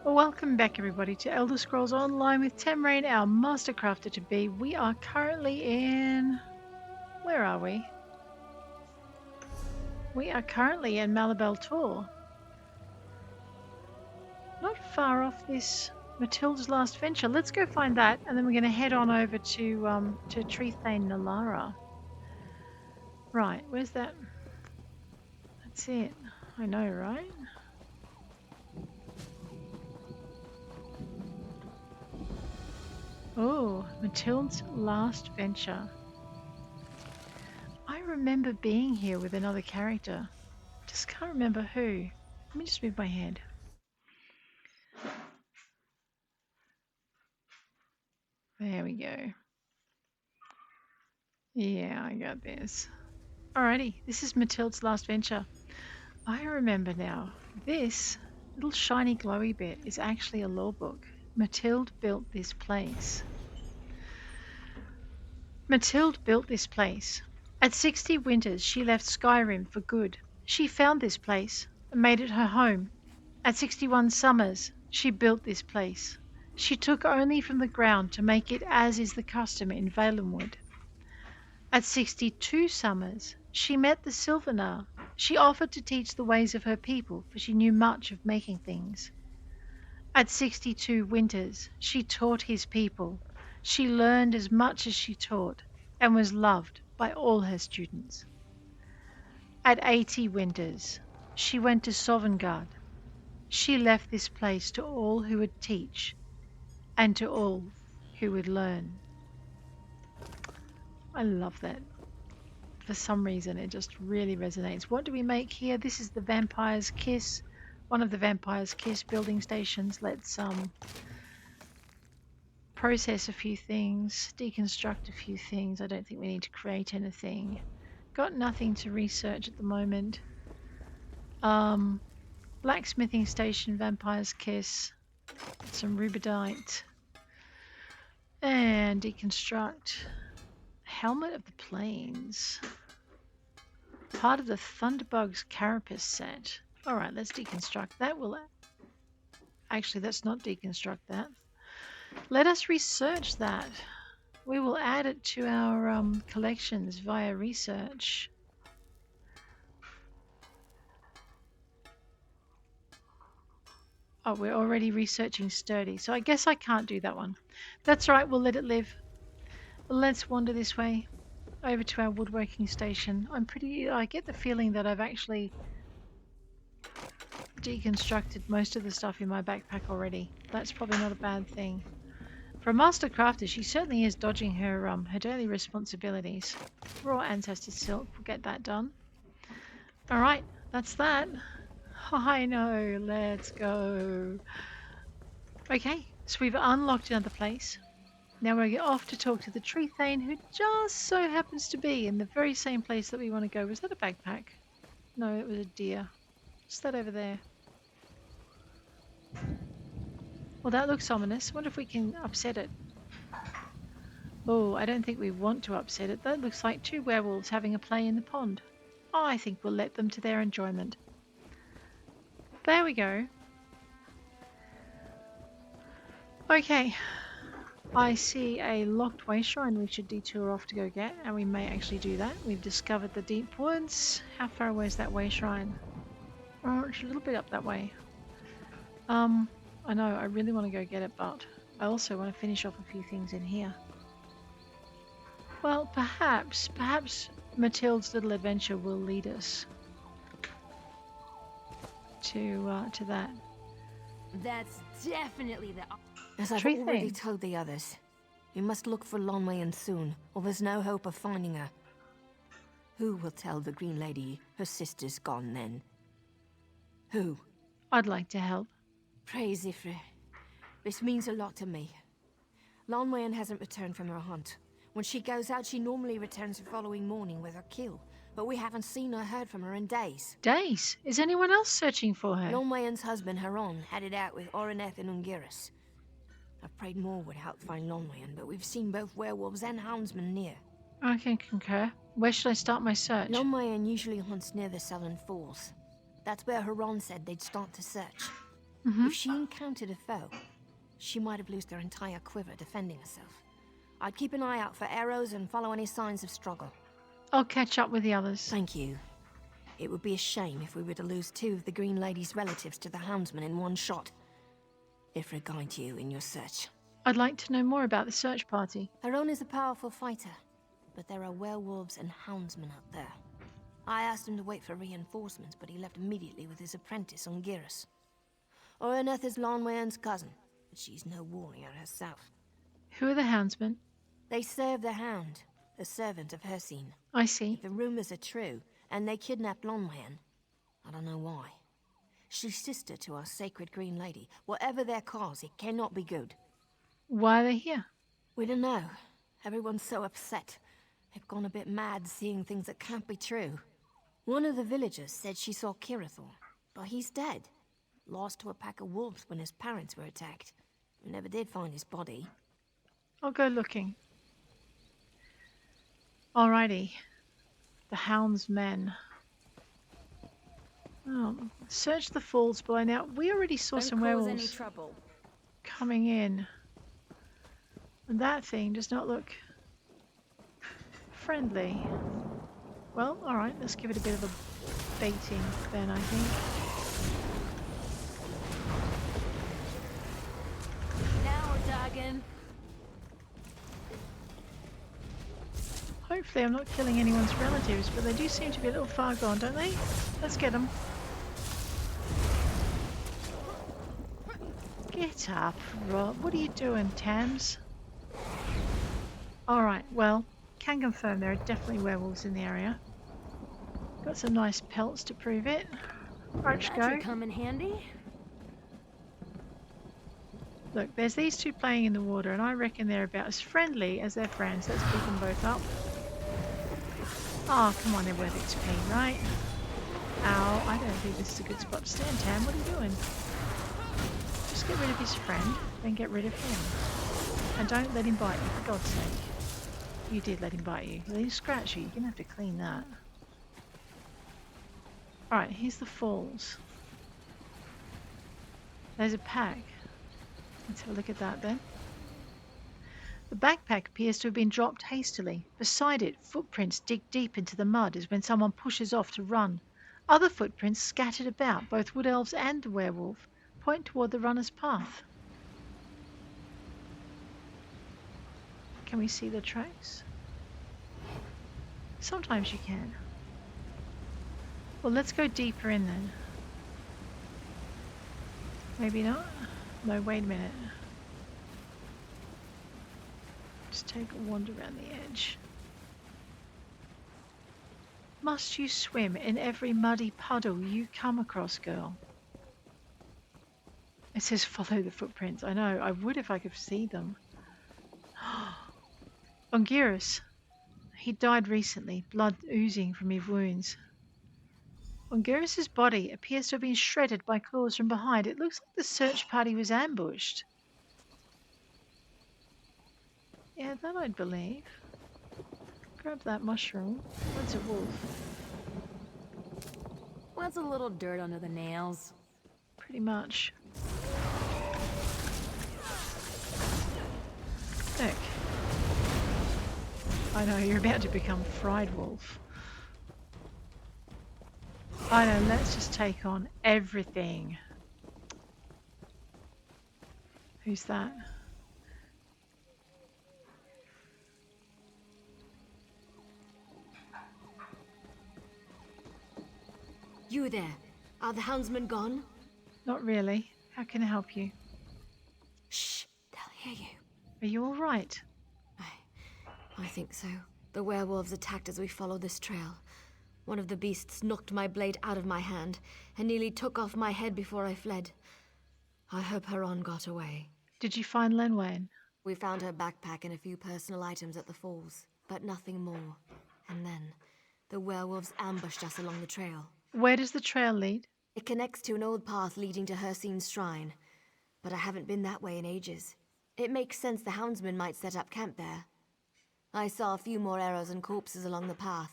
Welcome back everybody to Elder Scrolls Online with Tamrain, our master crafter to be. We are currently in... where are we? We are currently in Malabal Tor. Not far off this Mathild's last venture. Let's go find that and then we're going to head on over to Treethane Nilara. Right, where's that? That's it. I know, right? Oh, Mathild's last venture. I remember being here with another character. Just can't remember who. Let me just move my head. There we go. Yeah, I got this. Alrighty, this is Mathild's last venture. I remember now. This little shiny glowy bit is actually a lorebook. Matthild built this place. Matthild built this place. At 60 winters, she left Skyrim for good. She found this place and made it her home. At 61 summers, she built this place. She took only from the ground to make it as is the custom in Valenwood. At 62 summers, she met the Sylvanar. She offered to teach the ways of her people, for she knew much of making things. At 62 winters, she taught his people. She learned as much as she taught, and was loved by all her students. At 80 winters, she went to Sovngarde. She left this place to all who would teach, and to all who would learn. I love that. For some reason, it just really resonates. What do we make here? This is the Vampire's Kiss. One of the Vampire's Kiss building stations. Let's process a few things, deconstruct a few things. I don't think we need to create anything. Got nothing to research at the moment. Blacksmithing station, Vampire's Kiss. Some rubidite. And deconstruct. Helmet of the Plains. Part of the Thunderbug's carapace set. Alright, let's deconstruct that. Actually, let's not deconstruct that. Let us research that. We will add it to our collections via research. Oh, we're already researching sturdy, so I guess I can't do that one. That's right, we'll let it live. Let's wander this way over to our woodworking station. I get the feeling that I've actually deconstructed most of the stuff in my backpack already. That's probably not a bad thing. For a master crafter, she certainly is dodging her daily responsibilities. Raw ancestor silk, we'll get that done. Alright, that's that. I know, let's go. Okay, so we've unlocked another place. Now we're off to talk to the Treethane, who just so happens to be in the very same place that we want to go. Was that a backpack? No, it was a deer. What's that over there? Well, that looks ominous. Wonder if we can upset it. Oh, I don't think we want to upset it. That looks like two werewolves having a play in the pond. Oh, I think we'll let them to their enjoyment. There we go. Okay. I see a locked wayshrine we should detour off to go get, and we may actually do that. We've discovered the deep woods. How far away is that wayshrine? Oh, it's a little bit up that way. I know, I really want to go get it, but I also want to finish off a few things in here. Well, perhaps Mathild's little adventure will lead us to that. That's definitely the... As I've Treethane. already told the others, we must look for Lanwaen soon, or there's no hope of finding her. Who will tell the Green Lady her sister's gone then? Who? I'd like to help. Praise Ifrit. This means a lot to me. Lanwaen hasn't returned from her hunt. When she goes out, she normally returns the following morning with her kill, but we haven't seen or heard from her in days. Days? Is anyone else searching for her? Lanwaen's husband, Haron, headed out with Oraneth and Ungiras. I've prayed more would help find Lanwaen, but we've seen both werewolves and houndsmen near. I can concur. Where should I start my search? Lanwaen usually hunts near the Southern Falls. That's where Haron said they'd start to search. If she encountered a foe, she might have lost her entire quiver defending herself. I'd keep an eye out for arrows and follow any signs of struggle. I'll catch up with the others. Thank you. It would be a shame if we were to lose 2 of the Green Lady's relatives to the Houndsman in one shot. If we're guide you in your search. I'd like to know more about the search party. Haron is a powerful fighter, but there are werewolves and houndsmen out there. I asked him to wait for reinforcements, but he left immediately with his apprentice, Ungiras. Oraneth is Lanwaen's cousin, but she's no warrior herself. Who are the houndsmen? They serve the Hound, a servant of Hircine. I see. If the rumors are true, and they kidnapped Lanwaen, I don't know why. She's sister to our sacred Green Lady. Whatever their cause, it cannot be good. Why are they here? We don't know. Everyone's so upset. They've gone a bit mad seeing things that can't be true. One of the villagers said she saw Cirithor, but he's dead. Lost to a pack of wolves when his parents were attacked. We never did find his body. I'll go looking. Alrighty. The houndsmen. Oh, search the falls below. Now, we already saw some werewolves any trouble. coming in. And that thing does not look friendly. Well, alright, let's give it a bit of a baiting then, I think. Now we're talking. Hopefully I'm not killing anyone's relatives, but they do seem to be a little far gone, don't they? Let's get them. Get up, Rob. What are you doing, Tams? Alright, well, can confirm there are definitely werewolves in the area. Got some nice pelts to prove it. Arch That go. should come in handy. Look, there's these two playing in the water, and I reckon they're about as friendly as their friends. Let's beat them both up. Oh, come on, they're worth XP, right? Ow, I don't think this is a good spot to stand, Tam. What are you doing? Just get rid of his friend, then get rid of him. And don't let him bite you, for God's sake. You did let him bite you. Let him scratch you. You're going to have to clean that. Alright, here's the falls. There's a pack. Let's have a look at that then. The backpack appears to have been dropped hastily. Beside it, footprints dig deep into the mud as when someone pushes off to run. Other footprints scattered about, both wood elves and the werewolf, point toward the runner's path. Can we see the tracks? Sometimes you can. Well, let's go deeper in then. Maybe not? No, wait a minute. Just take a wander around the edge. Must you swim in every muddy puddle you come across, girl? It says follow the footprints. I know, I would if I could see them. Ungiras. He died recently, blood oozing from his wounds. Ungiras' body appears to have been shredded by claws from behind. It looks like the search party was ambushed. Yeah, that I'd believe. Grab that mushroom. That's a wolf. What's a little dirt under the nails? Pretty much. Look. I know, you're about to become fried wolf. I know, let's just take on everything. Who's that? You there. Are the houndsmen gone? Not really. How can I help you? Shh, they'll hear you. Are you all right? I think so. The werewolves attacked as we followed this trail. One of the beasts knocked my blade out of my hand and nearly took off my head before I fled. I hope Haron got away. Did you find Lanwaen? We found her backpack and a few personal items at the falls, but nothing more. And then, the werewolves ambushed us along the trail. Where does the trail lead? It connects to an old path leading to Hircine's shrine, but I haven't been that way in ages. It makes sense the houndsmen might set up camp there. I saw a few more arrows and corpses along the path,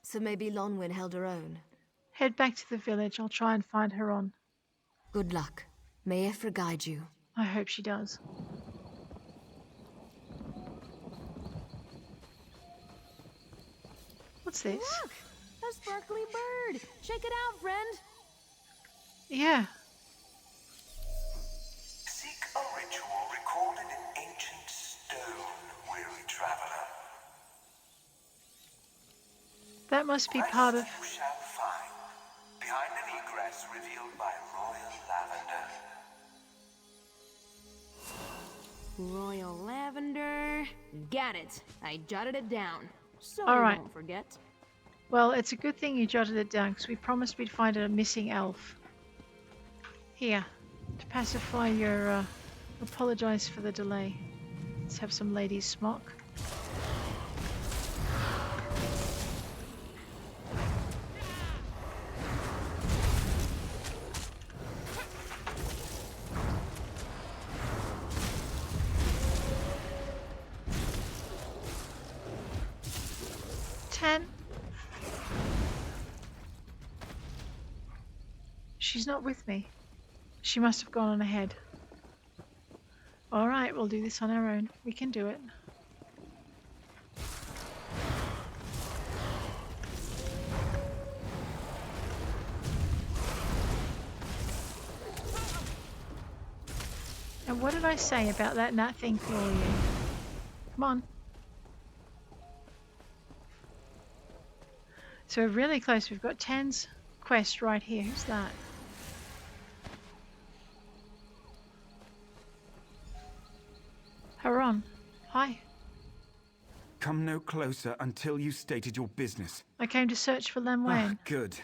so maybe Lanwaen held her own. Head back to the village. I'll try and find Haron. Good luck. May Ifra guide you. I hope she does. What's this? Look! A sparkly bird! Check it out, friend! Yeah. Seek a ritual recorded in ancient stone, weary traveler. That must be part of... You shall find, behind an egress revealed by royal lavender. Royal Lavender. Got it. I jotted it down. So All we right. won't forget. Well, it's a good thing you jotted it down, because we promised we'd find a missing elf. Here, to pacify your... apologize for the delay. Let's have some ladies' smock. She's not with me. She must have gone on ahead. Alright, we'll do this on our own. We can do it. And what did I say about that nut thing calling you? Come on. So we're really close. We've got Tan's quest right here. Who's that? Haron. Hi. Come no closer until you stated your business. I came to search for Lanwaen. Good.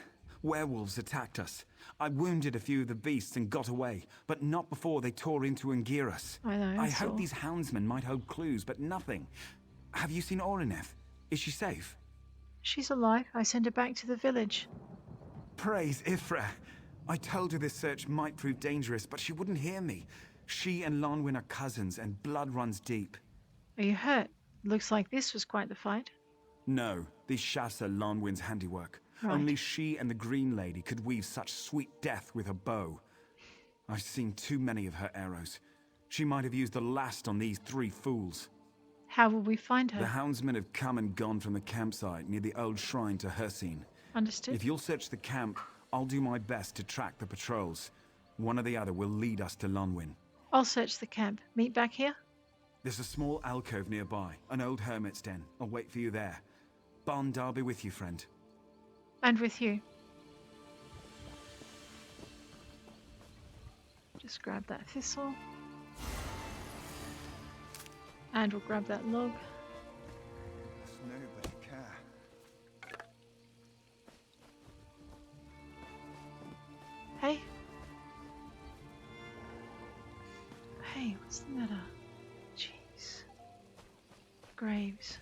Werewolves attacked us. I wounded a few of the beasts and got away, but not before they tore into Ungiras. I know, I I saw. hope these houndsmen might hold clues, but nothing. Have you seen Oraneth? Is she safe? She's alive. I sent her back to the village. Praise Ifra. I told her this search might prove dangerous, but she wouldn't hear me. She and Lanwaen are cousins, and blood runs deep. Are you hurt? Looks like this was quite the fight. No, these shafts are Lanwaen's handiwork. Right. Only she and the Green Lady could weave such sweet death with her bow. I've seen too many of her arrows. She might have used the last on these three fools. How will we find her? The houndsmen have come and gone from the campsite near the old shrine to Hersine. Understood. If you'll search the camp, I'll do my best to track the patrols. One or the other will lead us to Lanwaen. I'll search the camp. Meet back here? There's a small alcove nearby, an old hermit's den. I'll wait for you there. Bond, I'll be with you, friend. And with you. Just grab that thistle. And we'll grab that log. Nobody care. Hey? Hey, what's the matter? Jeez. Graves.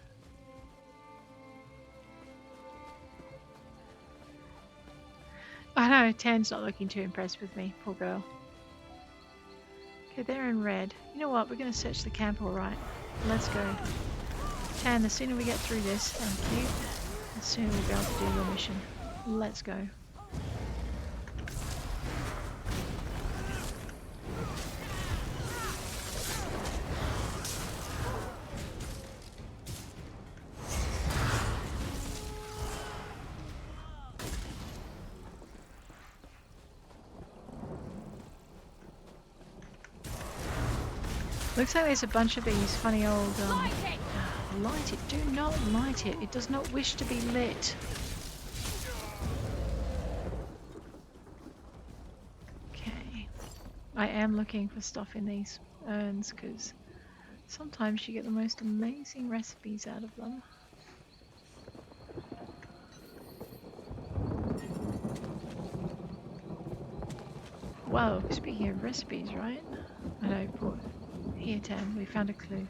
I know, Tan's not looking too impressed with me, poor girl. Okay, they're in red. You know what, we're going to search the camp alright. Let's go. Tan, the sooner we get through this, thank you, the sooner we'll be able to do your mission. Let's go. Looks like there's a bunch of these funny old, light it. Do not light it. It does not wish to be lit. Okay. I am looking for stuff in these urns because sometimes you get the most amazing recipes out of them. Whoa, speaking of recipes, right? I know, poor. Here, Tam, we found a clue.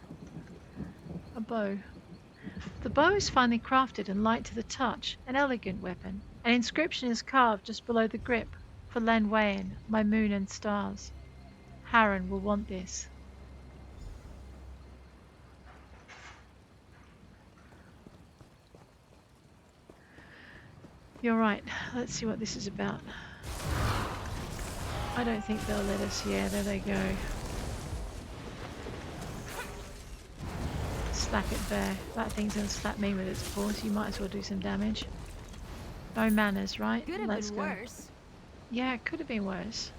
A bow. The bow is finely crafted and light to the touch, an elegant weapon. An inscription is carved just below the grip, for Lanwaen, my moon and stars. Haron will want this. You're right, let's see what this is about. I don't think they'll let us. Yeah, there they go. Slap it there. That thing's gonna slap me with its paws. You might as well do some damage. No manners, right? Could have Let's been go. worse. Yeah, it could have been worse.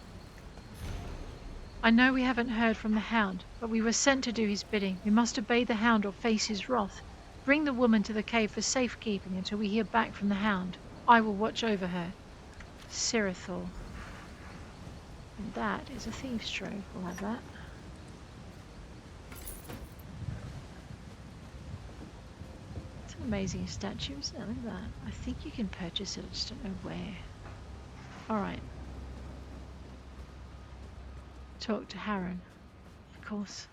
I know we haven't heard from the Hound, but we were sent to do his bidding. We must obey the Hound or face his wrath. Bring the woman to the cave for safekeeping until we hear back from the Hound. I will watch over her. Cirithor. And that is a thieves' trove. We'll have that. It's an amazing statue, isn't it? Look at that. I think you can purchase it, I just don't know where. Alright. Talk to Haron, of course.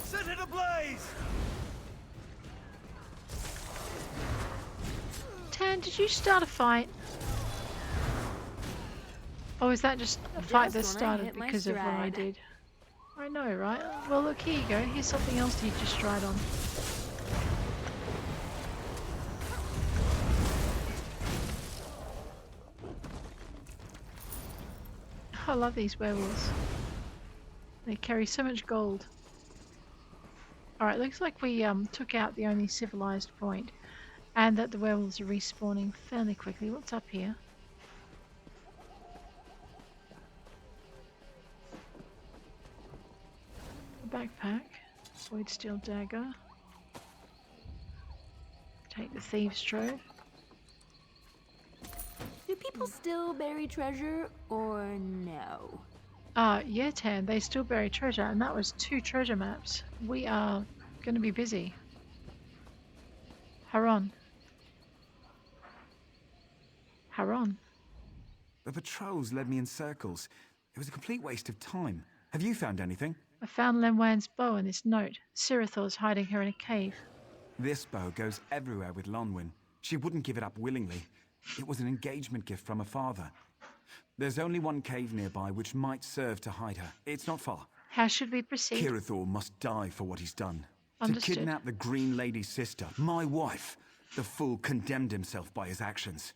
Set it ablaze! Tan, did you start a fight? Oh, is that just a fight that Just when I started hit my because of what I stride. did? I know, right? Well, look, here you go. Here's something else you just tried on. I love these werewolves. They carry so much gold. Alright, looks like we took out the only civilized point, and that the werewolves are respawning fairly quickly. What's up here? A backpack, void steel dagger. Take the thieves' trove. Do people still bury treasure or no? Yeah, Tan, they still bury treasure, and that was 2 treasure maps. We are going to be busy. Haron. Haron. The patrols led me in circles. It was a complete waste of time. Have you found anything? I found Lanwaen's bow and this note. Cirithor's hiding her in a cave. This bow goes everywhere with Lanwaen. She wouldn't give it up willingly. It was an engagement gift from her father. There's only one cave nearby which might serve to hide her. It's not far. How should we proceed? Cirithor must die for what he's done. Understood. To kidnap the Green Lady's sister, my wife. The fool condemned himself by his actions.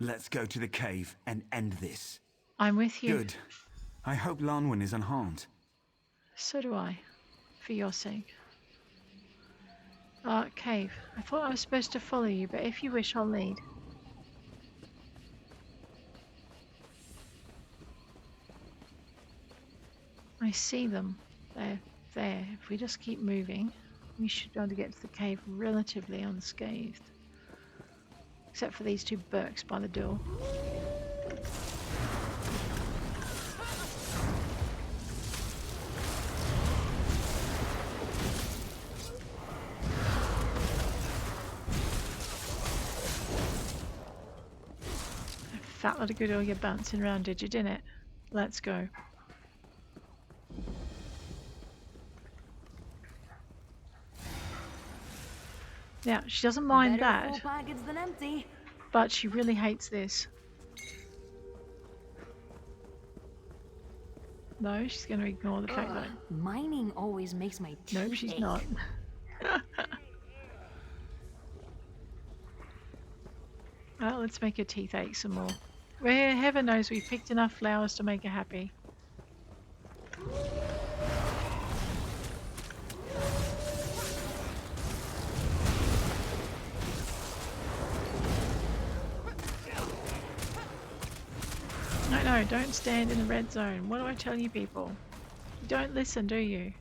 Let's go to the cave and end this. I'm with you. Good. I hope Lanwaen is unharmed. So do I. For your sake. Cave. I thought I was supposed to follow you, but if you wish, I'll lead. I see them. They're there. If we just keep moving, we should be able to get to the cave relatively unscathed. Except for these 2 Burks by the door. Fat lot of good all you're bouncing around, did you, didn't it? Let's go. Now, she doesn't mind Better full that, pockets than empty. but she really hates this. No, she's going to ignore the fact that... Mining always makes my teeth Nope, she's ache. not. Well, let's make her teeth ache some more. Well, heaven knows we've picked enough flowers to make her happy. No, don't stand in the red zone. What do I tell you people? You don't listen, do you?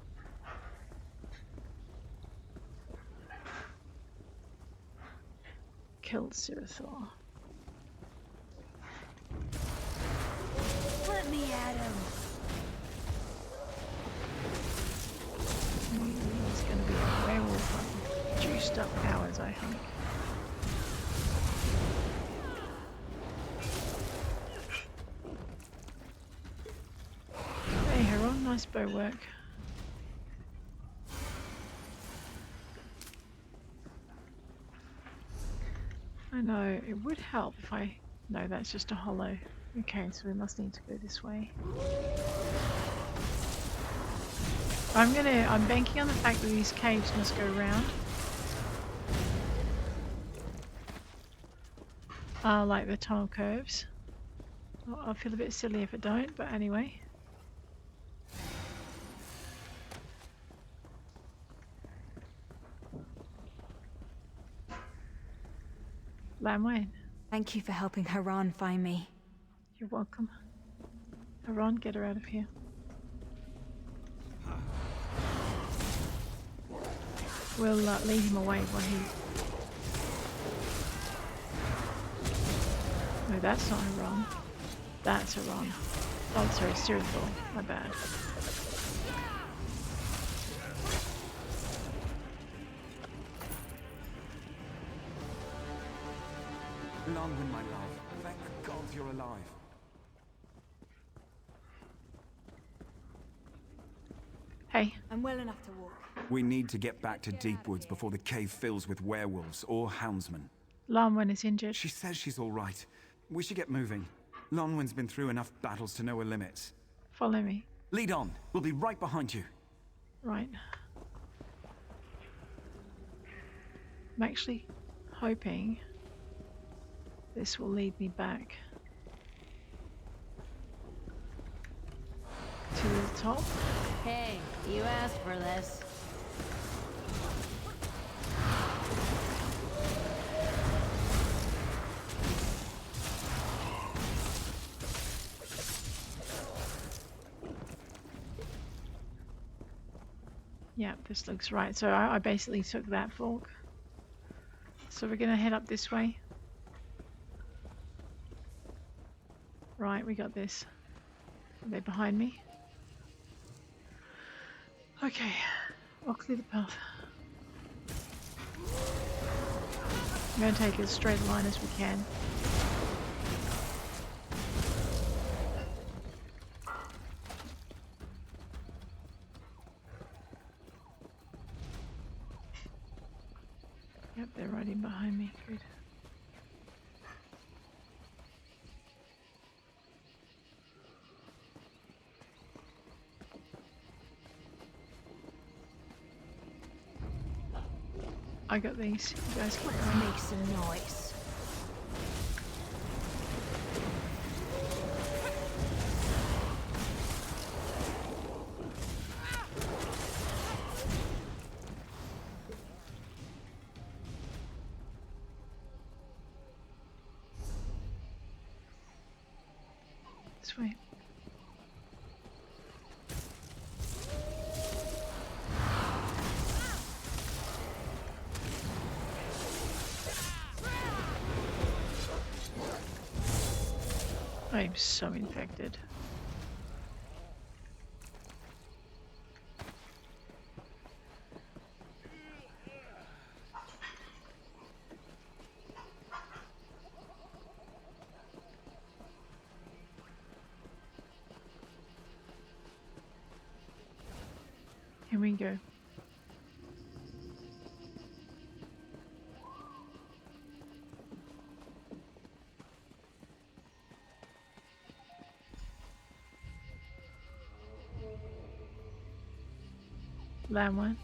Killed Cirithor. Let me at him. He's going to be a werewolf on juiced up powers, I think. Hey, Haron, nice bow work. I know, it would help if I... No, that's just a hollow. Okay, so we must need to go this way. I'm banking on the fact that these caves must go round. Like the tunnel curves. I'll feel a bit silly if I don't, but anyway. Lanwaen, Thank you for helping Haron find me. you're welcome. Haron, get her out of here. We'll lead him away while he... No, that's not Haron. That's Haron. Oh, sorry, Cirithor. My bad. Lanwaen, my love. Thank the gods you're alive. Hey, I'm well enough to walk. We need to get back to Deepwoods before the cave fills with werewolves or houndsmen. Lanwaen is injured. She says she's all right. We should get moving. Lanwaen's been through enough battles to know her limits. Follow me. Lead on. We'll be right behind you. Right. I'm actually hoping this will lead me back to the top. Hey, you asked for this. Yeah, this looks right. So I basically took that fork. So we're going to head up this way. Right, we got this. Are they behind me? Okay, I'll clear the path. I'm going to take as straight a line as we can. Yep, they're right in behind me. Good. I got these. You guys keep going. Make some noise. This way. I'm so infected. Here we go. Lanwaen.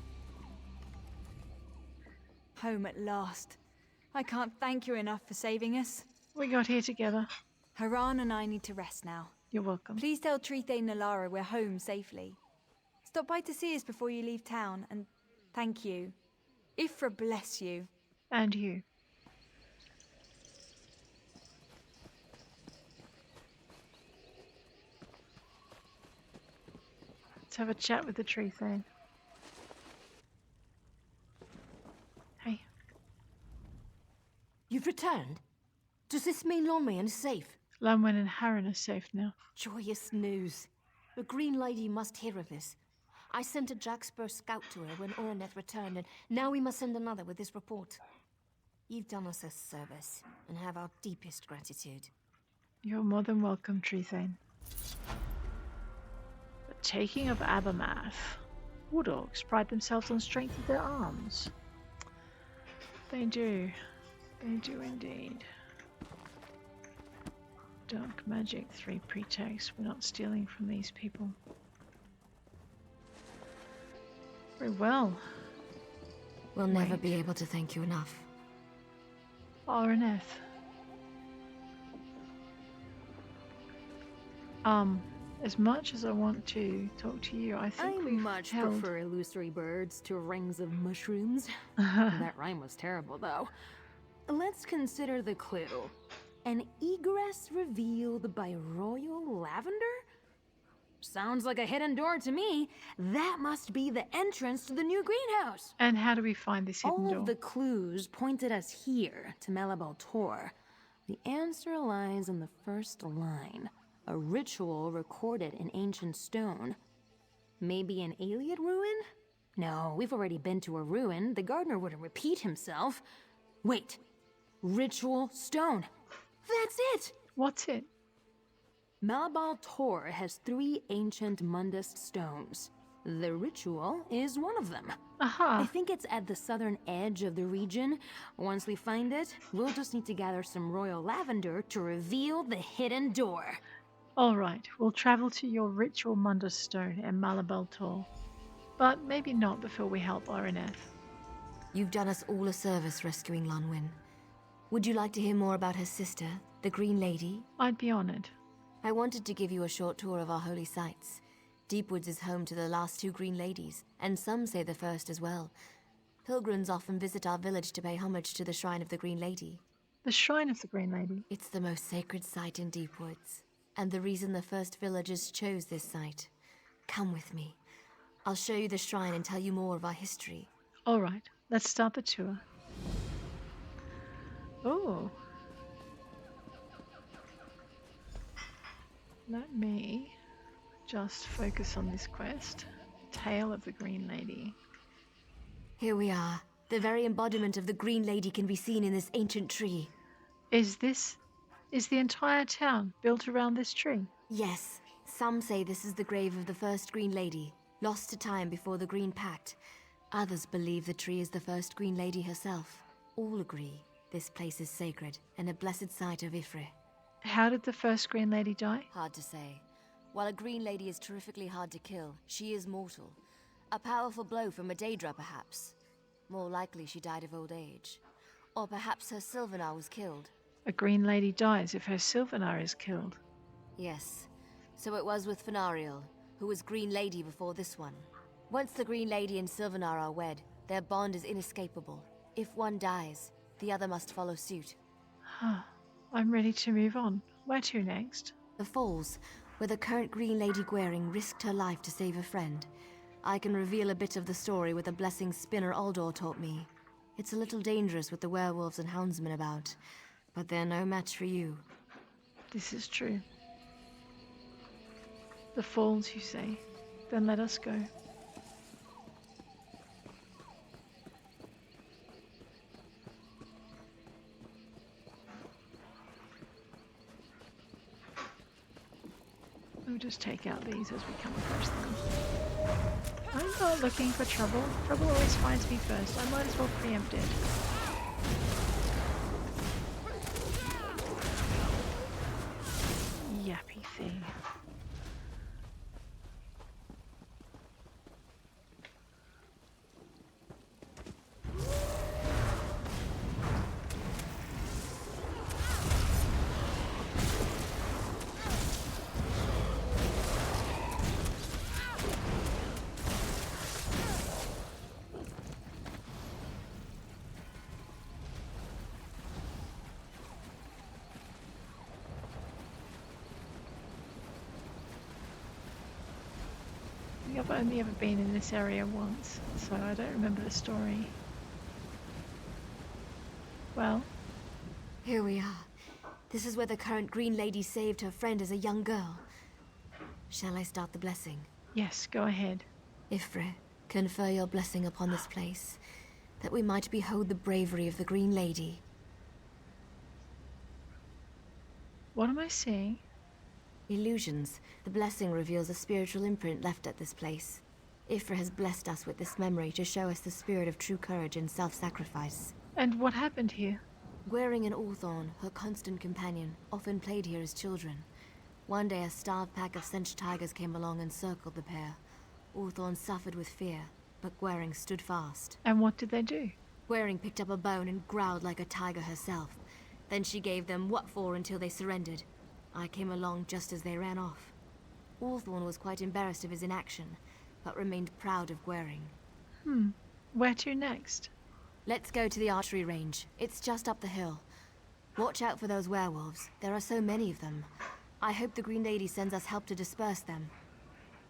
Home at last. I can't thank you enough for saving us. We got here together. Haron and I need to rest now. You're welcome. Please tell Treethane and Nilara we're home safely. Stop by to see us before you leave town, and thank you. Ifra bless you. And you. Let's have a chat with the Treethane. Hey. You've returned? Does this mean Lanwaen is safe? Lanwaen and Haron are safe now. Joyous news. The Green Lady must hear of this. I sent a Jackspur scout to her when Oraneth returned, and now we must send another with this report. You've done us a service, and have our deepest gratitude. You're more than welcome, Treethane. The taking of Abamath. Wood orcs pride themselves on strength of their arms. They do. They do indeed. Dark magic, 3 pretext. We're not stealing from these people. Very well. We'll never Wait. be able to thank you enough. Oraneth. As much as I want to talk to you, I think I we've much held... prefer illusory birds to rings of mushrooms. That rhyme was terrible, though. Let's consider the clue. An egress revealed by Royal Lavender? Sounds like a hidden door to me. That must be the entrance to the new greenhouse. And how do we find this hidden All door? of the clues pointed us here to Malabal Tor. The answer lies in the first line. A ritual recorded in ancient stone. Maybe an Ayleid ruin? No, we've already been to a ruin. The gardener wouldn't repeat himself. Wait. Ritual stone. That's it! What's it? Malabal Tor has 3 ancient mundus stones. The ritual is one of them. Aha! I think it's at the southern edge of the region. Once we find it, we'll just need to gather some royal lavender to reveal the hidden door. Alright, we'll travel to your ritual mundus stone and Malabal Tor. But maybe not before we help Oraneth. You've done us all a service rescuing Lanwaen. Would you like to hear more about her sister, the Green Lady? I'd be honored. I wanted to give you a short tour of our holy sites. Deepwoods is home to the last 2 Green Ladies, and some say the first as well. Pilgrims often visit our village to pay homage to the Shrine of the Green Lady. The Shrine of the Green Lady. It's the most sacred site in Deepwoods, and the reason the first villagers chose this site. Come with me. I'll show you the shrine and tell you more of our history. Alright, let's start the tour. Oh. Let me just focus on this quest. Tale of the Green Lady. Here we are. The very embodiment of the Green Lady can be seen in this ancient tree. Is the entire town built around this tree? Yes, some say this is the grave of the first Green Lady, lost to time before the Green Pact. Others believe the tree is the first Green Lady herself. All agree this place is sacred and a blessed site of Ifre. How did the first Green Lady die? Hard to say. While a Green Lady is terrifically hard to kill, she is mortal. A powerful blow from a Daedra, perhaps. More likely she died of old age. Or perhaps her Sylvanar was killed. A Green Lady dies if her Sylvanar is killed. Yes. So it was with Fenariel, who was Green Lady before this one. Once the Green Lady and Sylvanar are wed, their bond is inescapable. If one dies, the other must follow suit. I'm ready to move on. Where to next? The Falls, where the current Green Lady Gwaring risked her life to save a friend. I can reveal a bit of the story with a blessing Spinner Aldor taught me. It's a little dangerous with the werewolves and houndsmen about, but they're no match for you. This is true. The Falls, you say? Then let us go. We'll just take out these as we come across them. I'm not looking for trouble. Trouble always finds me first. I might as well preempt it. Yappy thing. I've only ever been in this area once, so I don't remember the story. Well, Here we are. This is where the current Green Lady saved her friend as a young girl. Shall I start the blessing? yes, go ahead. Ifre, confer your blessing upon this place, that we might behold the bravery of the Green Lady. What am I seeing? Illusions. The blessing reveals a spiritual imprint left at this place. Ifra has blessed us with this memory to show us the spirit of true courage and self-sacrifice. And what happened here? Gwering and Ulthorn, her constant companion, often played here as children. One day a starved pack of cinch tigers came along and circled the pair. Ulthorn suffered with fear, but Gwering stood fast. And what did they do? Gwering picked up a bone and growled like a tiger herself. Then she gave them what for until they surrendered. I came along just as they ran off. Ulthorn was quite embarrassed of his inaction, but remained proud of Gwering. Where to next? Let's go to the archery range. It's just up the hill. Watch out for those werewolves. There are so many of them. I hope the Green Lady sends us help to disperse them.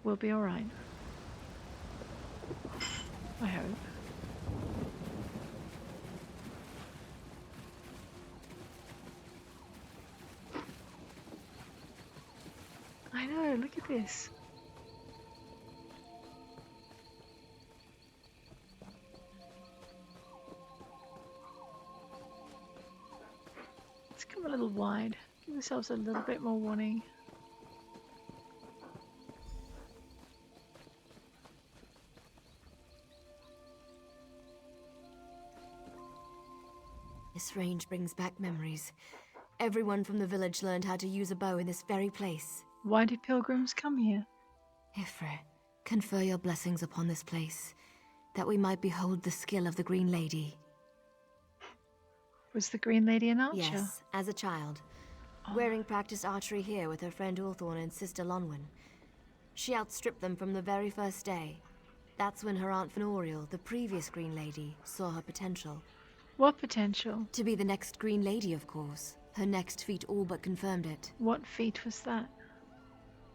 We'll be alright. I hope. I know, look at this. Let's come a little wide. Give ourselves a little bit more warning. This range brings back memories. Everyone from the village learned how to use a bow in this very place. Why do pilgrims come here? Ifre, confer your blessings upon this place, that we might behold the skill of the Green Lady. Was the Green Lady an archer? Yes, as a child. Gwering practiced archery here with her friend Ulthorn and sister Lanwaen. She outstripped them from the very first day. That's when her Aunt Fenoriel, the previous Green Lady, saw her potential. What potential? To be the next Green Lady, of course. Her next feat all but confirmed it. What feat was that?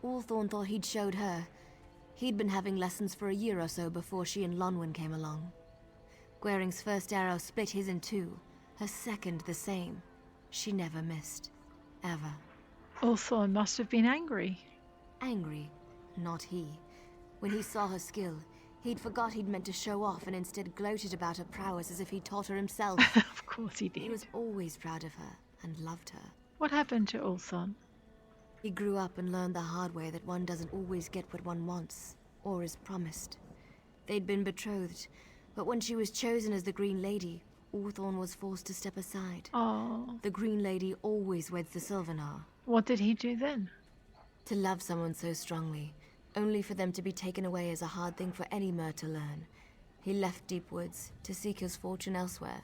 Ulthorn thought he'd showed her. He'd been having lessons for a year or so before she and Lanwaen came along. Gwering's first arrow split his in two. Her second the same. She never missed. Ever. Ulthorn must have been angry. Angry, not he. When he saw her skill, he'd forgot he'd meant to show off and instead gloated about her prowess as if he'd taught her himself. Of course he did. He was always proud of her and loved her. What happened to Ulthorn? He grew up and learned the hard way that one doesn't always get what one wants, or is promised. They'd been betrothed, but when she was chosen as the Green Lady, Ulthorn was forced to step aside. Oh. The Green Lady always weds the Sylvanar. What did he do then? To love someone so strongly, only for them to be taken away is a hard thing for any mer to learn. He left Deep Woods to seek his fortune elsewhere.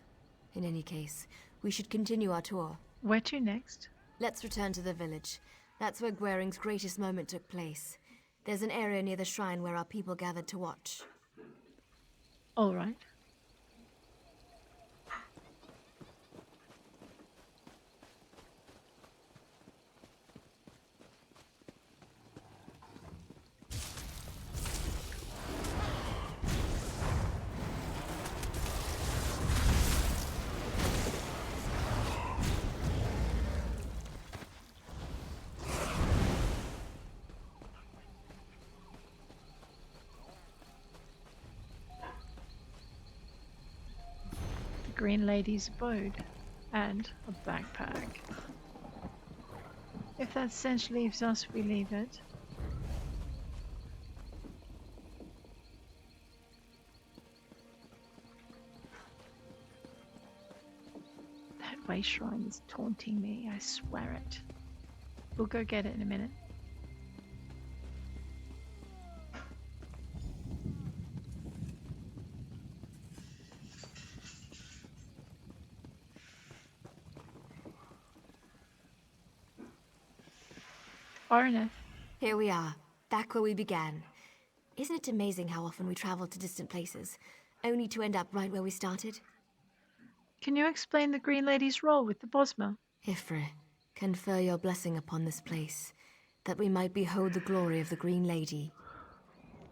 In any case, we should continue our tour. Where to next? Let's return to the village. That's where Gwering's greatest moment took place. There's an area near the shrine where our people gathered to watch. All right. Green Lady's abode and a backpack. If that cinch leaves us, we leave it. That Wayshrine is taunting me, I swear it. We'll go get it in a minute. Oraneth. Here we are, back where we began. Isn't it amazing how often we travel to distant places, only to end up right where we started? Can you explain the Green Lady's role with the Bosma? Ifre, confer your blessing upon this place, that we might behold the glory of the Green Lady.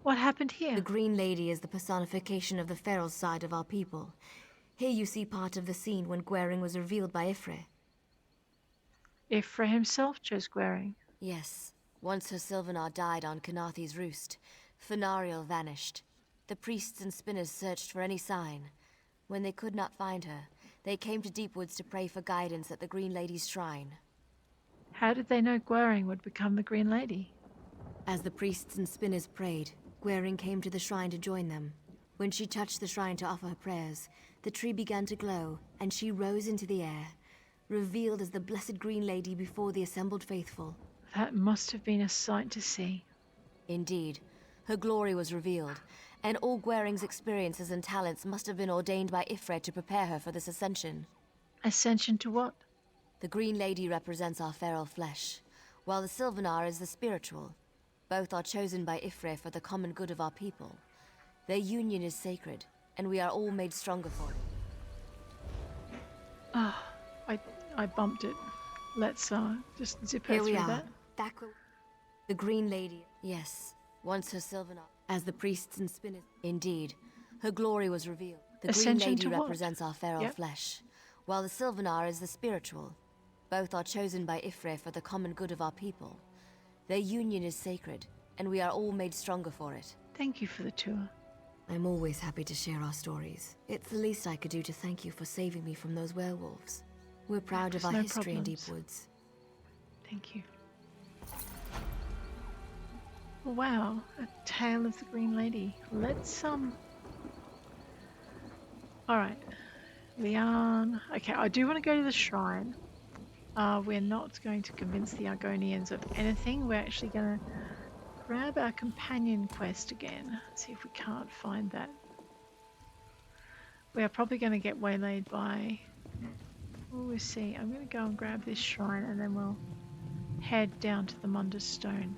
What happened here? The Green Lady is the personification of the feral side of our people. Here you see part of the scene when Gwering was revealed by Ifre. Ifre himself chose Gwering. Yes. Once her Sylvanar died on Kanathi's roost, Fenariel vanished. The priests and spinners searched for any sign. When they could not find her, they came to Deepwoods to pray for guidance at the Green Lady's shrine. How did they know Gwering would become the Green Lady? As the priests and spinners prayed, Gwering came to the shrine to join them. When she touched the shrine to offer her prayers, the tree began to glow, and she rose into the air, revealed as the blessed Green Lady before the assembled faithful. That must have been a sight to see. Indeed, her glory was revealed, and all Gwering's experiences and talents must have been ordained by Ifre to prepare her for this ascension. Ascension to what? The Green Lady represents our feral flesh, while the Sylvanar is the spiritual. Both are chosen by Ifre for the common good of our people. Their union is sacred, and we are all made stronger for it. Ah, I bumped it. Let's just zip her Here through we are, that. back where the Green Lady. Yes, once her Sylvanar, as the priests and spinners. Indeed, her glory was revealed. The Ascension Green Lady to what? represents our feral Yep. flesh, while the Sylvanar is the spiritual. Both are chosen by Ifre for the common good of our people. Their union is sacred, and we are all made stronger for it. Thank you for the tour. I'm always happy to share our stories. It's the least I could do to thank you for saving me from those werewolves. We're proud of there's our no history in problems. Deepwoods. Thank you. Wow, a tale of the Green Lady. Let's Alright. Lian. Okay, I do want to go to the shrine. We're not going to convince the Argonians of anything. We're actually going to grab our companion quest again. See if we can't find that. We are probably going to get waylaid by... We'll see. I'm going to go and grab this shrine and then we'll head down to the mundus stone.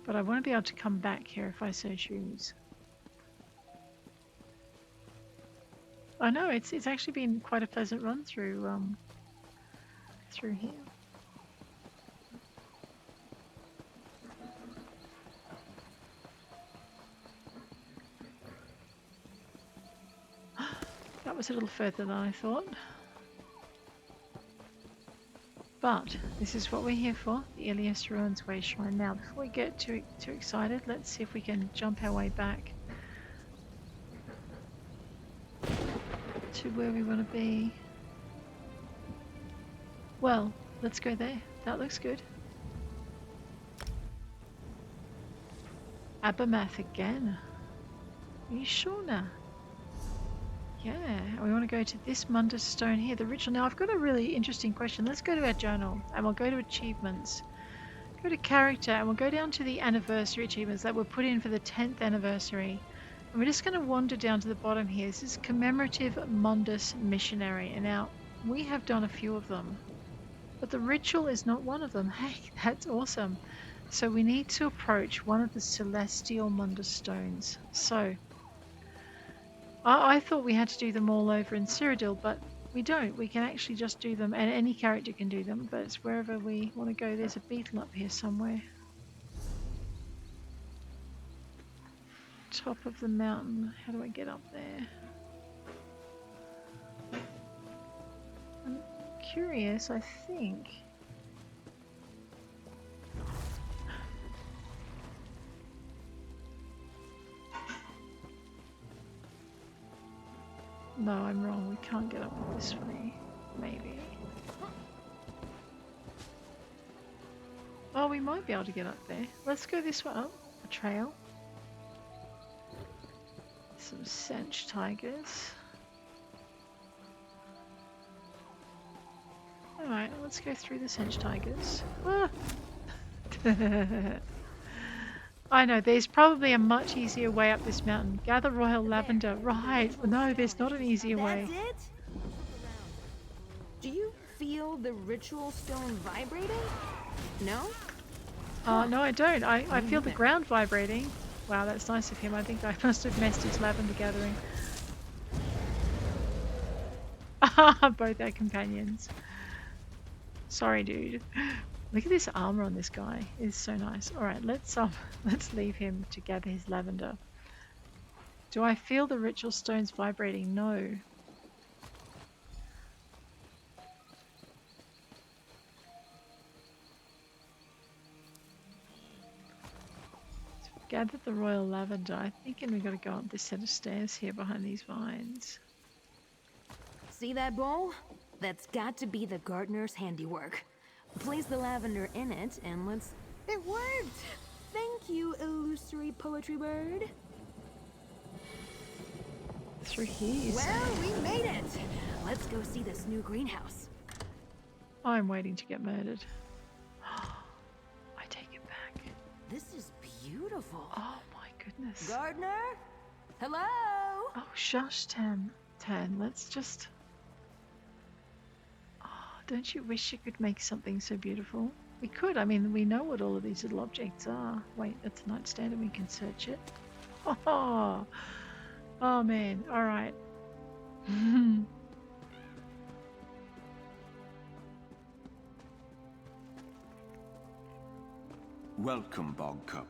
But I want to be able to come back here if I so choose. I know it's actually been quite a pleasant run through here. That was a little further than I thought. But this is what we're here for, the Ilayas Ruins Wayshrine. Now, before we get too excited, let's see if we can jump our way back to where we want to be. Well, let's go there. That looks good. Abamath again. Are you sure now? Yeah, we want to go to this mundus stone here, the ritual. Now, I've got a really interesting question. Let's go to our journal and we'll go to achievements. Go to character and we'll go down to the anniversary achievements that were put in for the 10th anniversary. And we're just going to wander down to the bottom here. This is commemorative mundus missionary. And now, we have done a few of them. But the ritual is not one of them. Hey, that's awesome. So we need to approach one of the celestial mundus stones. So... I thought we had to do them all over in Cyrodiil, but we don't. We can actually just do them, and any character can do them, but it's wherever we want to go. There's a beetle up here somewhere. Top of the mountain. How do I get up there? I'm curious, I think. No, I'm wrong. We can't get up this way. Maybe. Oh, we might be able to get up there. Let's go this way up. A trail. Some Sench tigers. Alright, let's go through the Sench tigers. Ah! I know, there's probably a much easier way up this mountain. Gather royal lavender. Right. No, there's not an easier way. That's it? Do you feel the ritual stone vibrating? No? No, I don't. I feel the ground vibrating. Wow, that's nice of him. I think I must have messed his lavender gathering. Both our companions. Sorry, dude. Look at this armor on this guy. It's so nice. Alright, let's leave him to gather his lavender. Do I feel the ritual stones vibrating? No. Gathered the royal lavender. I think we've got to go up this set of stairs here behind these vines. See that bowl? That's got to be the gardener's handiwork. Place the lavender in it and let's... It worked! Thank you, illusory poetry bird. through here. Well, we made it. Let's go see this new greenhouse. I'm waiting to get murdered. I take it back. This is beautiful. Oh my goodness. Gardener? Hello? Oh, shush, Tan. Let's just... Oh, don't you wish you could make something so beautiful? We could. I mean, we know what all of these little objects are. Wait, that's a nightstand and we can search it. Oh, oh man. All right. Welcome, Bogcup.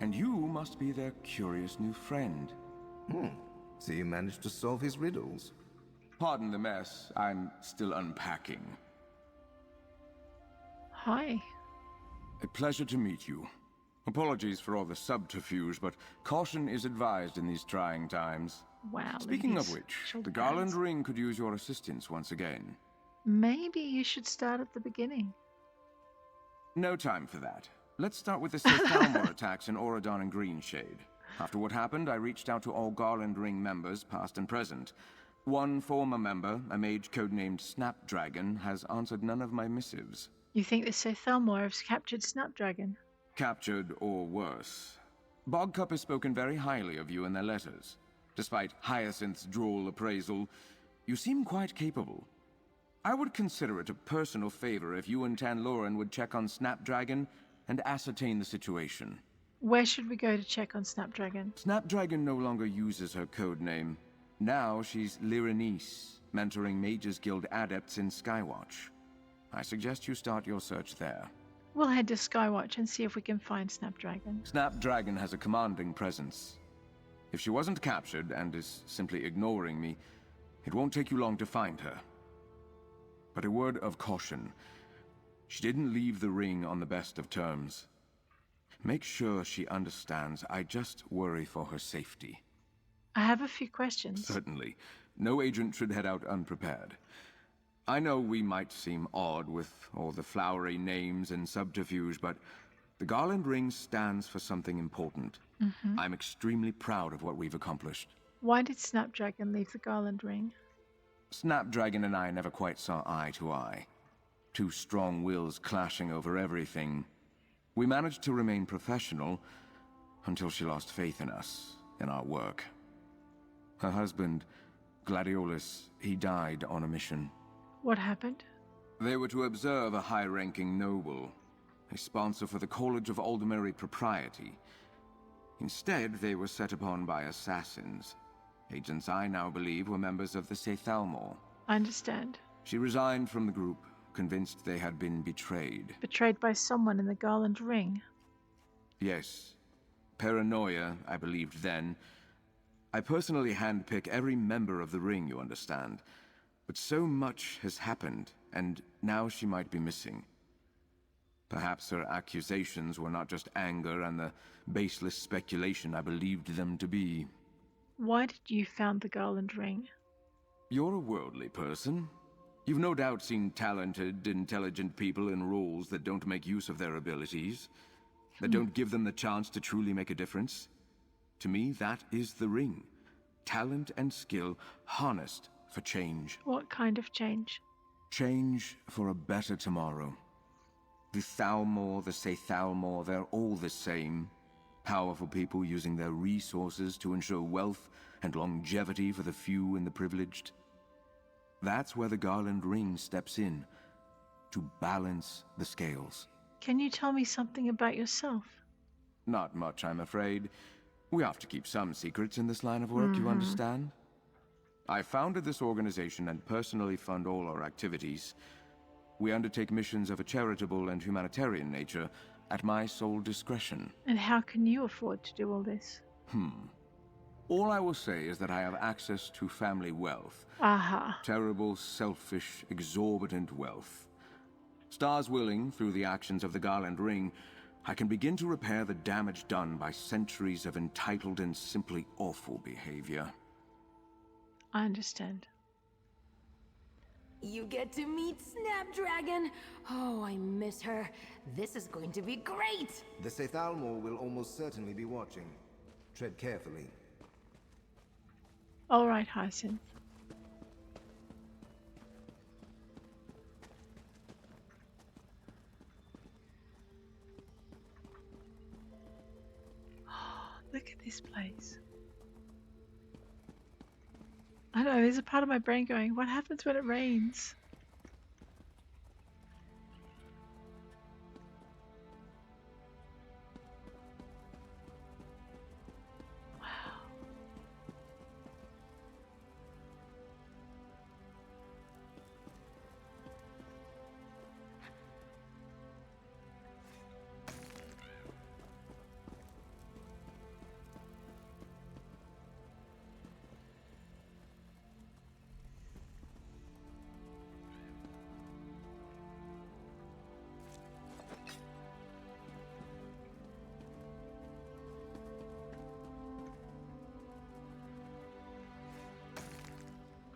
And you must be their curious new friend. So you managed to solve his riddles? Pardon the mess. I'm still unpacking. Hi. A pleasure to meet you. Apologies for all the subterfuge, but caution is advised in these trying times. Wow. Speaking of which, the Garland Ring could use your assistance once again. Maybe you should start at the beginning. No time for that. Let's start with the Cirithor attacks in Auradon and Greenshade. After what happened, I reached out to all Garland Ring members, past and present. One former member, a mage codenamed Snapdragon, has answered none of my missives. You think the Cirithor has captured Snapdragon? Captured or worse. Bogcup has spoken very highly of you in their letters. Despite Hyacinth's droll appraisal, you seem quite capable. I would consider it a personal favor if you and Tanlorin would check on Snapdragon and ascertain the situation. Where should we go to check on Snapdragon? Snapdragon no longer uses her code name. Now she's Lyranese, mentoring Mages Guild adepts in Skywatch. I suggest you start your search there. We'll head to Skywatch and see if we can find Snapdragon. Snapdragon has a commanding presence. If she wasn't captured and is simply ignoring me, it won't take you long to find her. But a word of caution. She didn't leave the ring on the best of terms. Make sure she understands I just worry for her safety. I have a few questions. Certainly. No agent should head out unprepared. I know we might seem odd with all the flowery names and subterfuge, but the Garland Ring stands for something important. I'm extremely proud of what we've accomplished. Why did Snapdragon leave the Garland Ring? Snapdragon and I never quite saw eye to eye. Two strong wills clashing over everything. We managed to remain professional until she lost faith in us, in our work. Her husband, Gladiolus, he died on a mission. What happened? They were to observe a high-ranking noble, a sponsor for the College of Aldermary Propriety. Instead, they were set upon by assassins. Agents I now believe were members of the Sethalmor. I understand. She resigned from the group, convinced they had been betrayed. Betrayed by someone in the Garland Ring. Yes. Paranoia, I believed then. I personally handpick every member of the ring, you understand. But so much has happened, and now she might be missing. Perhaps her accusations were not just anger and the baseless speculation I believed them to be. Why did you found the Garland Ring? You're a worldly person. You've no doubt seen talented, intelligent people in roles that don't make use of their abilities, that don't give them the chance to truly make a difference. To me, that is the ring. Talent and skill harnessed for change. What kind of change? Change for a better tomorrow. The Thalmor, the Sethalmor, they're all the same. Powerful people using their resources to ensure wealth and longevity for the few and the privileged. That's where the Garland Ring steps in, to balance the scales. Can you tell me something about yourself? Not much, I'm afraid. We have to keep some secrets in this line of work, you understand? I founded this organization and personally fund all our activities. We undertake missions of a charitable and humanitarian nature at my sole discretion. And how can you afford to do all this? All I will say is that I have access to family wealth. Aha. Terrible, selfish, exorbitant wealth. Stars willing, through the actions of the Garland Ring, I can begin to repair the damage done by centuries of entitled and simply awful behavior. I understand. You get to meet Snapdragon. Oh, I miss her. This is going to be great. The Sethalmor will almost certainly be watching. Tread carefully. All right, Hyacinth. Look at this place. I know, there's a part of my brain going, what happens when it rains?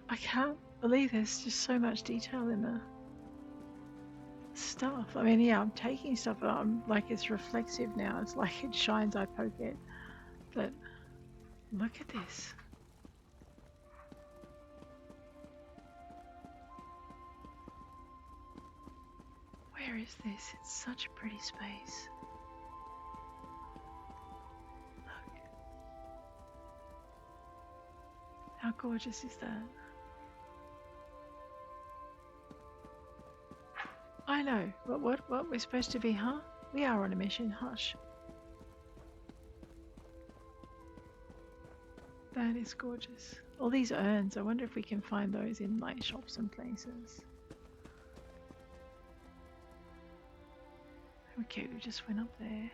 I can't believe there's just so much detail in the stuff. I mean, yeah, I'm taking stuff, but I'm like, it's reflexive now. It's like it shines, I poke it. But look at this. Where is this? It's such a pretty space. Look. How gorgeous is that? I know. What? We're supposed to be, huh? We are on a mission. Hush. That is gorgeous. All these urns. I wonder if we can find those in like shops and places. Okay, we just went up there.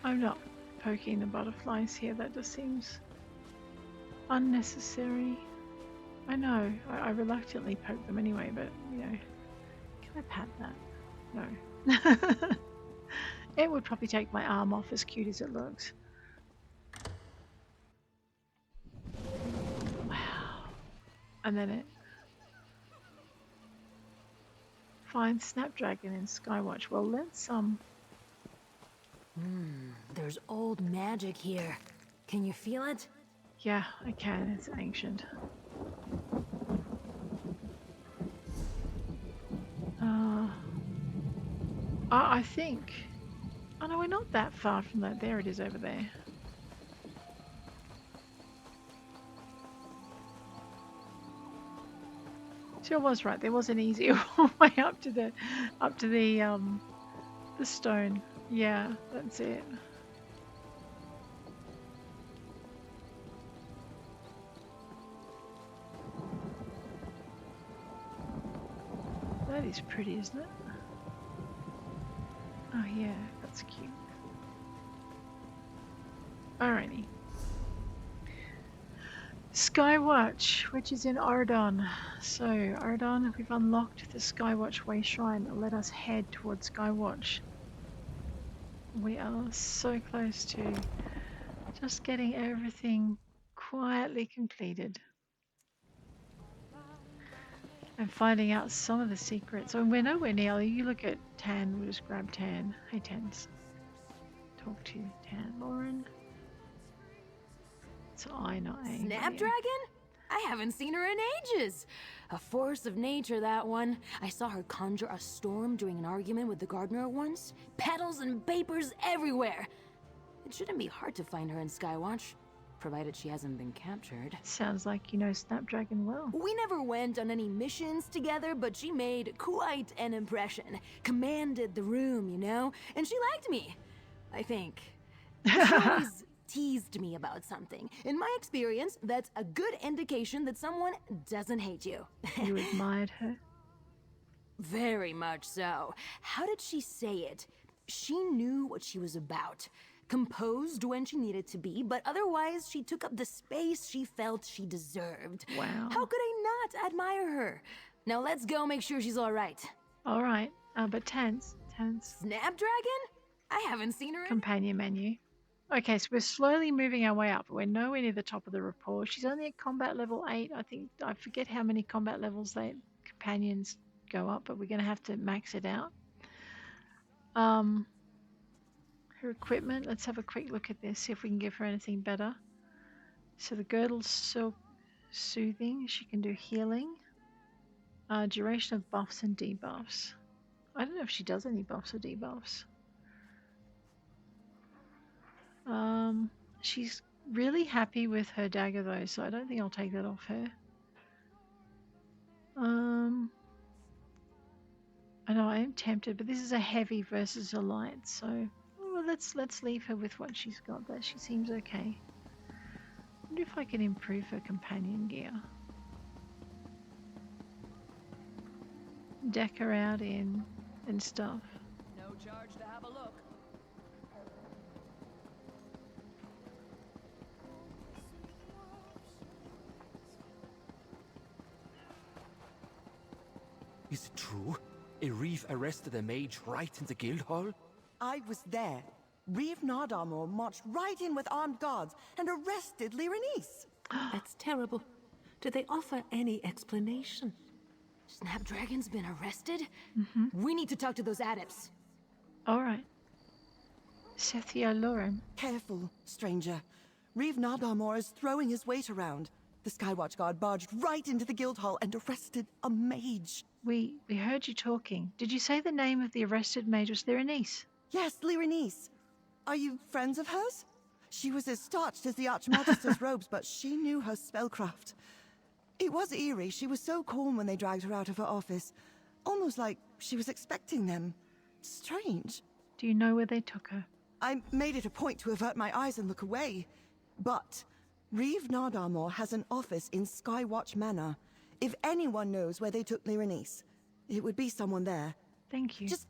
I'm not poking the butterflies here, that just seems unnecessary. I know, I reluctantly poke them anyway, but you know, can I pat that? No. It would probably take my arm off, as cute as it looks. Wow. And then it finds Snapdragon in Skywatch. Well, let's There's old magic here. Can you feel it? yeah, I can. It's ancient. I think. Oh no, we're not that far from that. There it is over there. See, I was right. There was an easier way up to the stone. Yeah, that's it. That is pretty, isn't it? Oh yeah, that's cute. Alrighty. Skywatch, which is in Ardon. So, Ardon, we've unlocked the Skywatch Wayshrine. Let us head towards Skywatch. We are so close to just getting everything quietly completed. And finding out some of the secrets. I mean, we're nowhere near. You look at Tan, we'll just grab Tan. Hey Tans. Talk to Tanlorin. It's I, not A. Snapdragon? I haven't seen her in ages. A force of nature, that one. I saw her conjure a storm during an argument with the gardener once. Petals and vapors everywhere. It shouldn't be hard to find her in Skywatch, provided she hasn't been captured. Sounds like you know Snapdragon well. We never went on any missions together, but she made quite an impression. Commanded the room, you know? And she liked me, I think. She always teased me about something. In my experience, that's a good indication that someone doesn't hate you. You admired her? Very much so. How did she say it? She knew what she was about. Composed when she needed to be, but otherwise she took up the space she felt she deserved. Wow. How could I not admire her? Now let's go make sure she's all right. All right. But Tans, Snapdragon? I haven't seen her in... Companion menu. Okay, so we're slowly moving our way up. We're nowhere near the top of the report. She's only at combat level 8. I think I forget how many combat levels companions go up, but we're going to have to max it out. Her equipment. Let's have a quick look at this. See if we can give her anything better. So the girdle's so soothing. She can do healing. Duration of buffs and debuffs. I don't know if she does any buffs or debuffs. She's really happy with her dagger though, so I don't think I'll take that off her. I know I am tempted, but this is a heavy versus a light, so well, let's leave her with what she's got there. She seems okay. I wonder if I can improve her companion gear. Deck her out in and stuff. No charge to have a look. Is it true? A reeve arrested a mage right in the guild hall? I was there. Reeve Nardamor marched right in with armed guards and arrested Lyranese. That's terrible. Did they offer any explanation? Snapdragon's been arrested? Mm-hmm. We need to talk to those adepts. Alright. Tanlorin. Careful, stranger. Reeve Nardamor is throwing his weight around. The Skywatch guard barged right into the guild hall and arrested a mage. We heard you talking. Did you say the name of the arrested mage was Lyranese? Yes, Lyranese. Are you friends of hers? She was as starched as the Archmagister's robes, but she knew her spellcraft. It was eerie. She was so calm when they dragged her out of her office. Almost like she was expecting them. Strange. Do you know where they took her? I made it a point to avert my eyes and look away. But Reeve Nardamor has an office in Skywatch Manor. If anyone knows where they took Lyranese, it would be someone there. Thank you. Just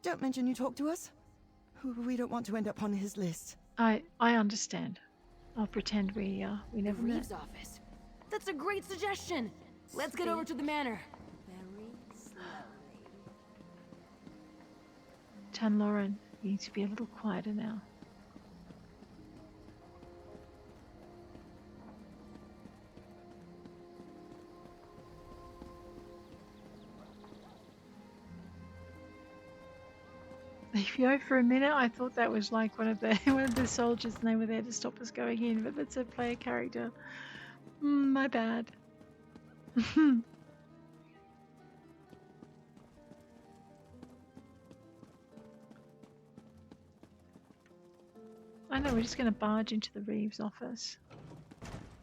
don't mention you talked to us. We don't want to end up on his list. I understand. I'll pretend we never met. Reeve's office. That's a great suggestion. Let's get over to the manor. Very slowly. Tanlorin, you need to be a little quieter now. If you know, for a minute I thought that was like one of the soldiers and they were there to stop us going in, but that's a player character. My bad. I know, we're just going to barge into the Reeves office.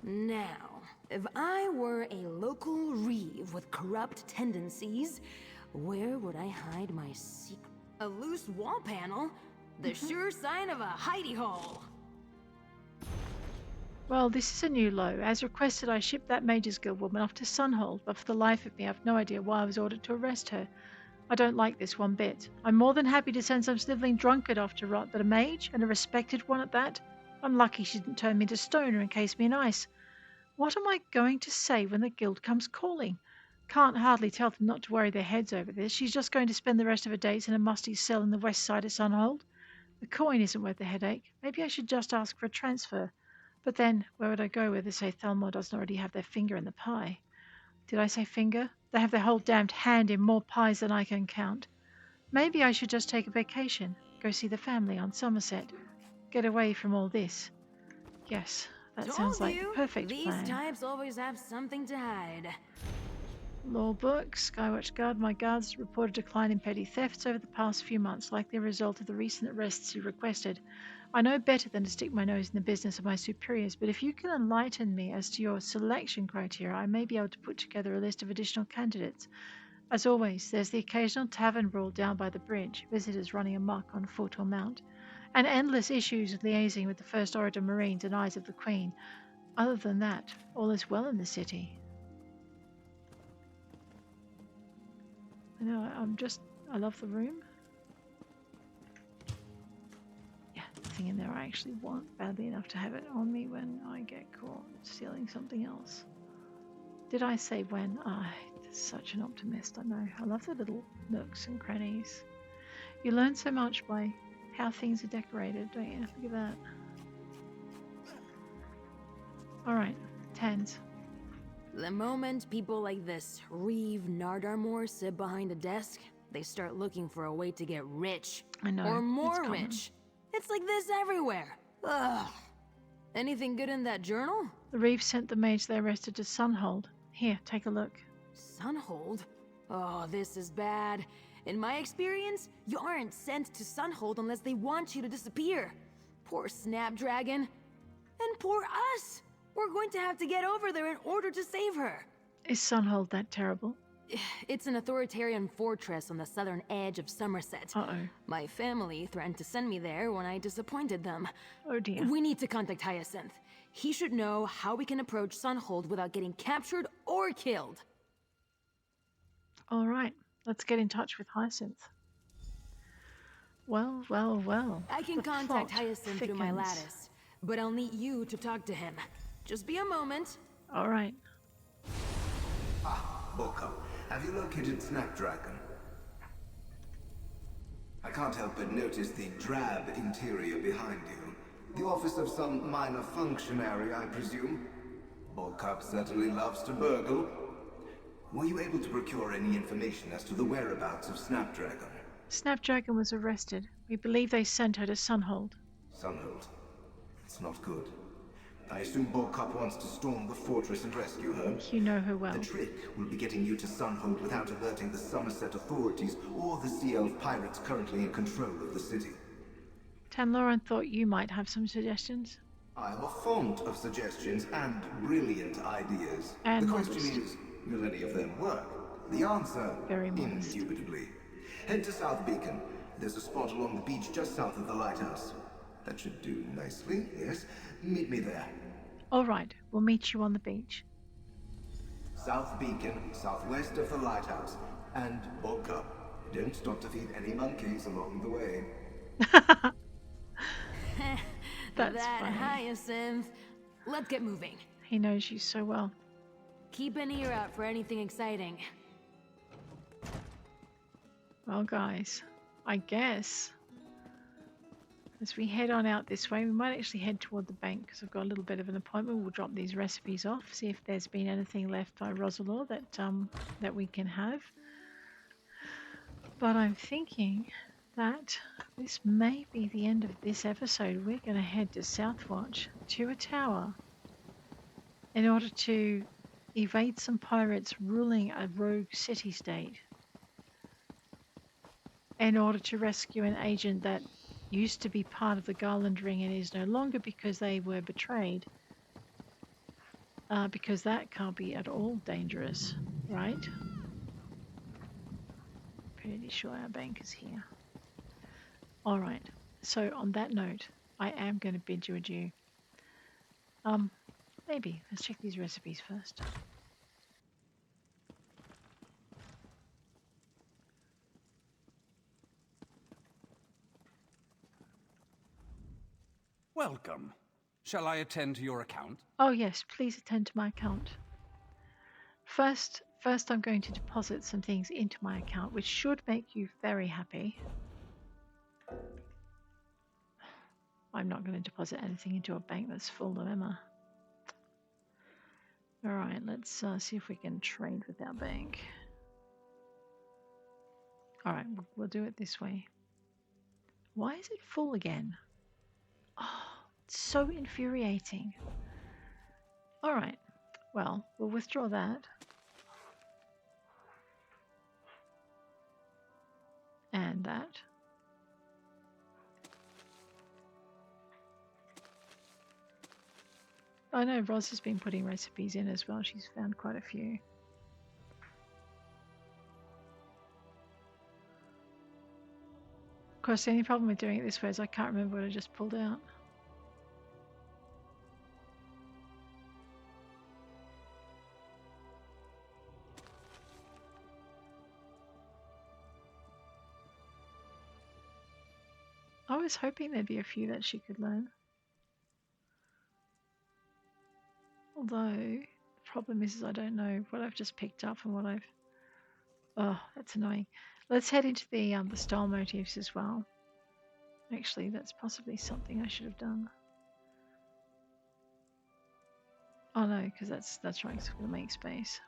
Now, if I were a local reeve with corrupt tendencies, where would I hide my secret? A loose wall panel? The sure sign of a hidey hole. Well, this is a new low. As requested, I shipped that Mage's Guild woman off to Sunhold, but for the life of me, I've no idea why I was ordered to arrest her. I don't like this one bit. I'm more than happy to send some snivelling drunkard off to rot, but a mage, and a respected one at that? I'm lucky she didn't turn me into stone or encase me in ice. What am I going to say when the guild comes calling? Can't hardly tell them not to worry their heads over this. She's just going to spend the rest of her days in a musty cell in the west side of Sunhold. The coin isn't worth the headache. Maybe I should just ask for a transfer. But then, where would I go where they say Thalmor doesn't already have their finger in the pie? Did I say finger? They have their whole damned hand in more pies than I can count. Maybe I should just take a vacation, go see the family on Somerset, get away from all this. Yes, that sounds like the perfect plan. These types always have something to hide. Lorebook, Skywatch Guard. My guards reported a decline in petty thefts over the past few months, likely a result of the recent arrests you requested. I know better than to stick my nose in the business of my superiors, but if you can enlighten me as to your selection criteria, I may be able to put together a list of additional candidates. As always, there's the occasional tavern brawl down by the bridge, visitors running amok on foot or mount, and endless issues of liaising with the First Order Marines and Eyes of the Queen. Other than that, all is well in the city. I know, I love the room. Yeah, nothing in there I actually want badly enough to have it on me when I get caught stealing something else. Did I say when? I'm such an optimist, I know. I love the little nooks and crannies. You learn so much by how things are decorated, don't you? Look at that. Alright, Tans. The moment people like this Reeve Nardarmore sit behind a desk, they start looking for a way to get rich. I know. Or more it's rich. It's like this everywhere. Ugh. Anything good in that journal? The Reeve sent the mage they arrested to Sunhold. Here, take a look. Sunhold? Oh, this is bad. In my experience, you aren't sent to Sunhold unless they want you to disappear. Poor Snapdragon. And poor us. We're going to have to get over there in order to save her. Is Sunhold that terrible? It's an authoritarian fortress on the southern edge of Somerset. Uh-oh. My family threatened to send me there when I disappointed them. Oh dear. We need to contact Hyacinth. He should know how we can approach Sunhold without getting captured or killed. Alright, let's get in touch with Hyacinth. Well. I can contact Hyacinth through my lattice, but I'll need you to talk to him. Just be a moment. Alright. Ah, Boko. Have you located Snapdragon? I can't help but notice the drab interior behind you. The office of some minor functionary, I presume. Bogcup certainly loves to burgle. Were you able to procure any information as to the whereabouts of Snapdragon? Snapdragon was arrested. We believe they sent her to Sunhold. Sunhold? It's not good. I assume Bogcup wants to storm the fortress and rescue her. You know her well. The trick will be getting you to Sunhold without alerting the Somerset authorities or the Sea Elf pirates currently in control of the city. Tanlorin thought you might have some suggestions. I am a font of suggestions and brilliant ideas. And the question is, will any of them work? The answer, very modest. Indubitably. Head to South Beacon. There's a spot along the beach just south of the lighthouse. That should do nicely, yes. Meet me there. Alright, we'll meet you on the beach. South Beacon, southwest of the lighthouse. And Bogcup. Don't stop to feed any monkeys along the way. That's that funny. Hyacinth. Let's get moving. He knows you so well. Keep an ear out for anything exciting. Well, guys, I guess as we head on out this way, we might actually head toward the bank because I've got a little bit of an appointment. We'll drop these recipes off, see if there's been anything left by Rosalor that we can have. But I'm thinking that this may be the end of this episode. We're going to head to Southwatch, to a tower, in order to evade some pirates ruling a rogue city-state, in order to rescue an agent that used to be part of the Garland Ring and is no longer because they were betrayed. Because that can't be at all dangerous, right? Pretty sure our bank is here. Alright, so on that note, I am going to bid you adieu. Maybe, let's check these recipes first. Welcome. Shall I attend to your account? Oh yes, please attend to my account. First I'm going to deposit some things into my account, which should make you very happy. I'm not going to deposit anything into a bank that's full, though, am I? Alright, let's see if we can trade with our bank. Alright, we'll do it this way. Why is it full again? Oh, it's so infuriating. Alright, well, we'll withdraw that. And that. I know Roz has been putting recipes in as well. She's found quite a few. Of course, the only problem with doing it this way is I can't remember what I just pulled out. I was hoping there'd be a few that she could learn. Although, the problem is I don't know what I've just picked up and what I've... Oh, that's annoying. Let's head into the style motifs as well. Actually, that's possibly something I should have done. Oh no, because that's right. It's going to make space.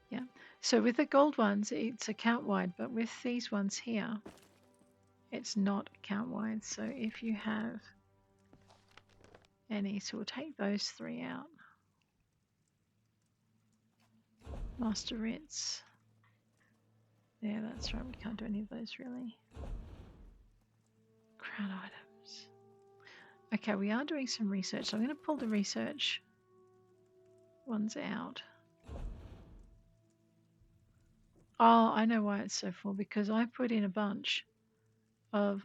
Yeah. So with the gold ones, it's account wide, but with these ones here, it's not account wide. So if you have any, so we'll take those 3 out. Master Ritz. Yeah, that's right. We can't do any of those really. Crown items. Okay, we are doing some research. So I'm going to pull the research ones out. Oh, I know why it's so full, because I put in a bunch of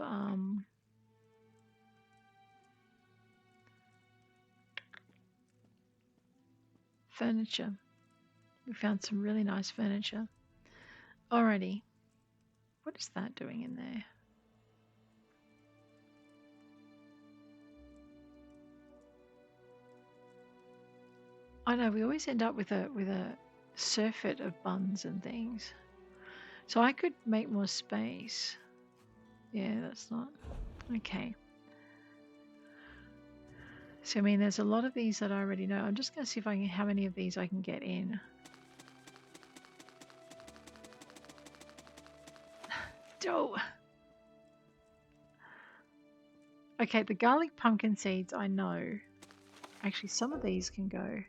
furniture. We found some really nice furniture. Alrighty. What is that doing in there? I know we always end up with a surfeit of buns and things. So I could make more space. Yeah, that's not okay. So I mean, there's a lot of these that I already know. I'm just going to see if I can how many of these I can get in. Oh. Okay, the garlic pumpkin seeds I know. Actually, some of these can go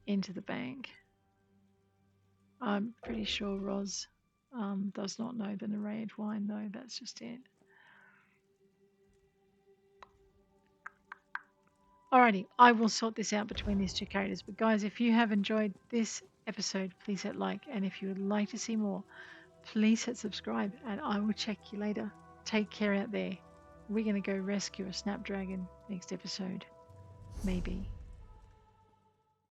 into the bank. I'm pretty sure Roz does not know the narrated wine though. That's just it. Alrighty, I will sort this out between these two characters. But guys, if you have enjoyed this episode, please hit like. And if you would like to see more, please hit subscribe. And I will check you later. Take care out there. We're going to go rescue a Snapdragon next episode. Maybe.